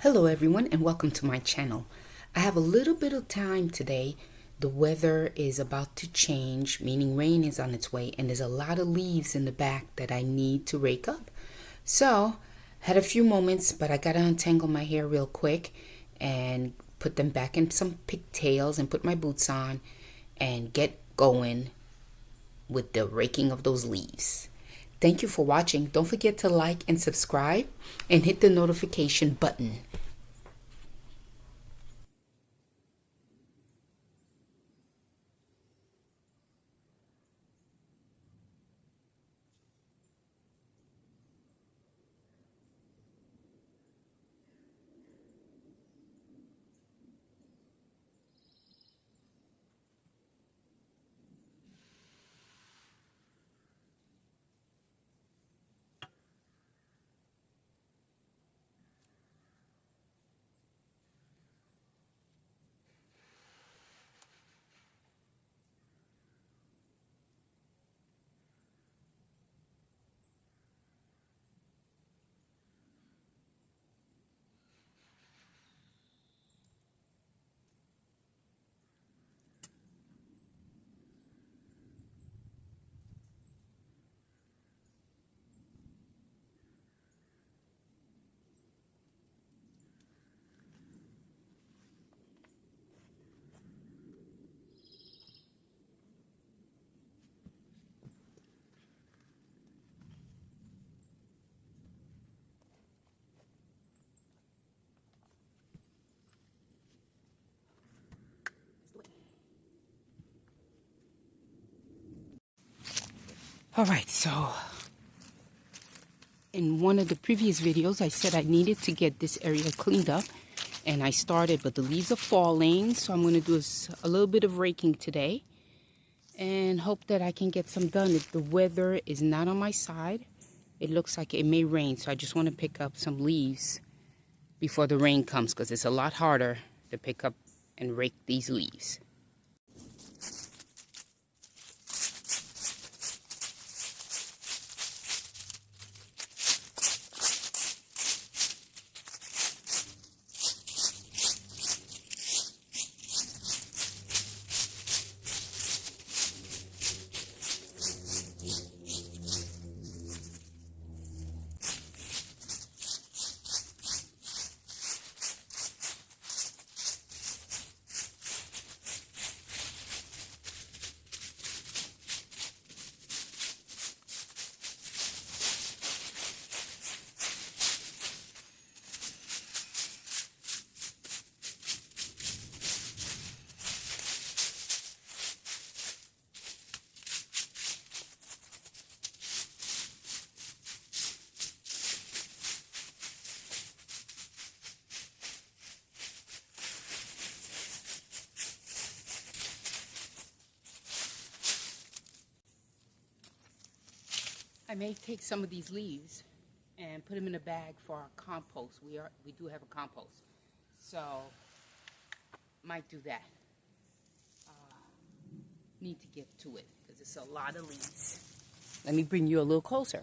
Hello everyone and welcome to my channel. I have a little bit of time today. The weather is about to change, meaning rain is on its way, and there's a lot of leaves in the back that I need to rake up. So, had a few moments, but I gotta untangle my hair real quick and put them back in some pigtails and put my boots on and get going with the raking of those leaves. Thank you for watching. Don't forget to like and subscribe and hit the notification button. Alright, so in one of the previous videos I said I needed to get this area cleaned up, and I started, but the leaves are falling, so I'm going to do a little bit of raking today and hope that I can get some done. If the weather is not on my side, it looks like it may rain, so I just want to pick up some leaves before the rain comes, because it's a lot harder to pick up and rake these leaves. I may take some of these leaves and put them in a bag for our compost. We do have a compost, so might do that. Need to get to it because it's a lot of leaves. Let me bring you a little closer.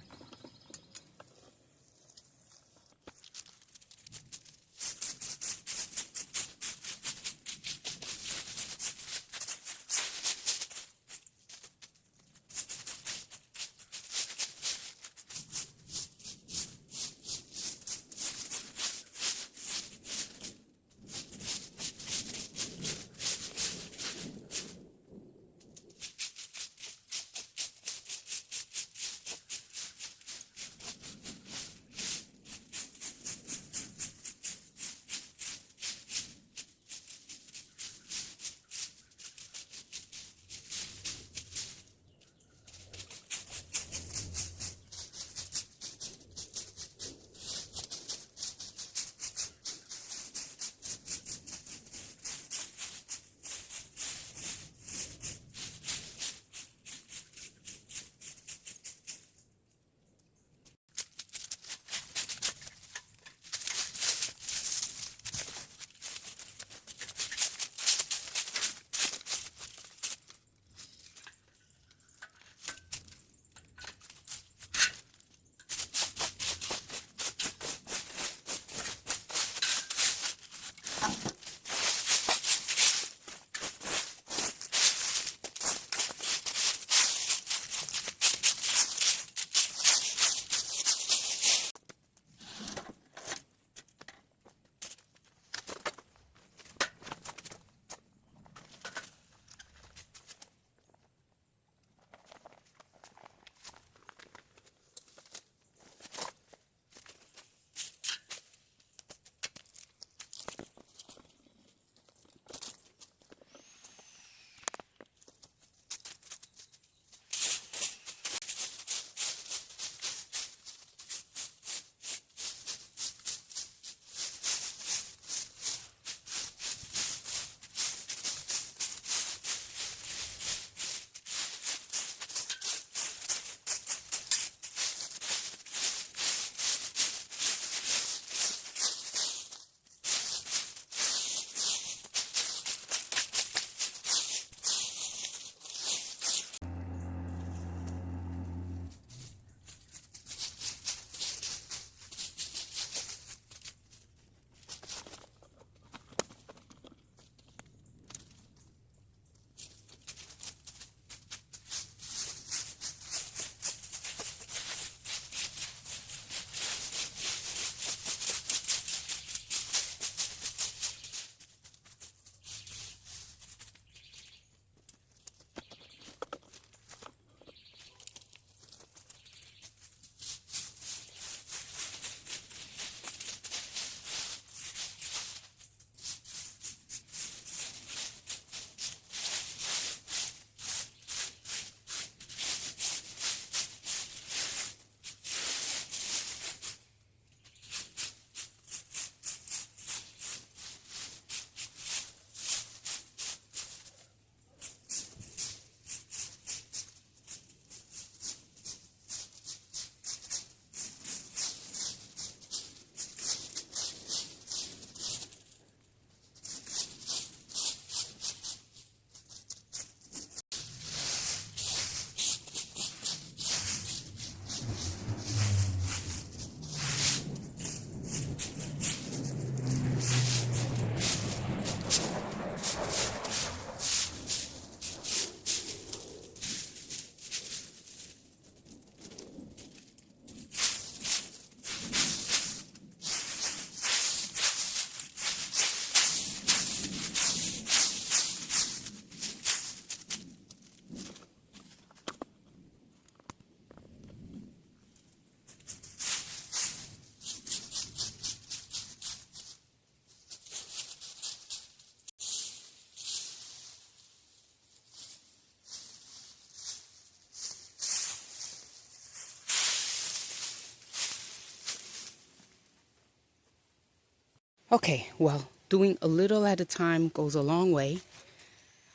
Okay, well, doing a little at a time goes a long way.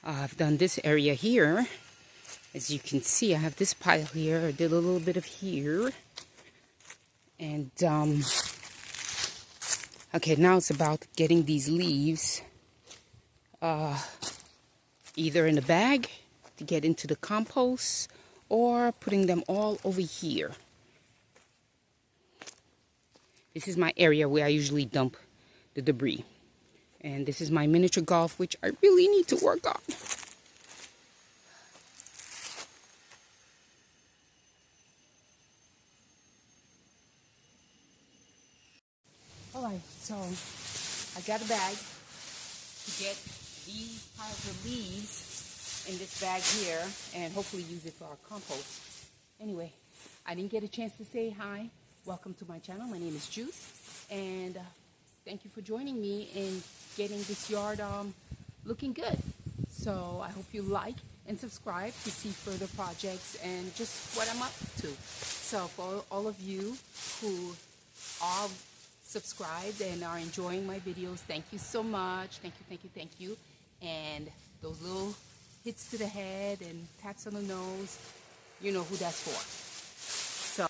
I've done this area here. As you can see, I have this pile here. I did a little bit of here. And, okay, now it's about getting these leaves either in a bag to get into the compost or putting them all over here. This is my area where I usually dump the debris. And this is my miniature golf, which I really need to work on. Alright, so I got a bag to get these piles of leaves in this bag here and hopefully use it for our compost. Anyway, I didn't get a chance to say hi. Welcome to my channel. My name is Juice, and thank you for joining me in getting this yard looking good. So I hope you like and subscribe to see further projects and just what I'm up to. So for all of you who are subscribed and are enjoying my videos, thank you so much. Thank you, thank you, thank you. And those little hits to the head and taps on the nose, you know who that's for. So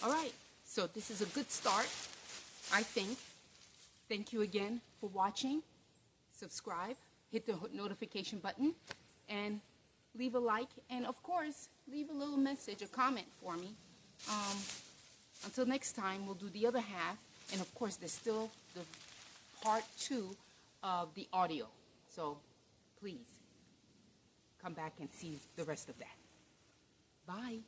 all right, so this is a good start, I think. Thank you again for watching. Subscribe, hit the notification button, and leave a like, and of course, leave a little message, a comment for me. Until next time, we'll do the other half, and of course, there's still the part 2 of the audio. So please come back and see the rest of that. Bye.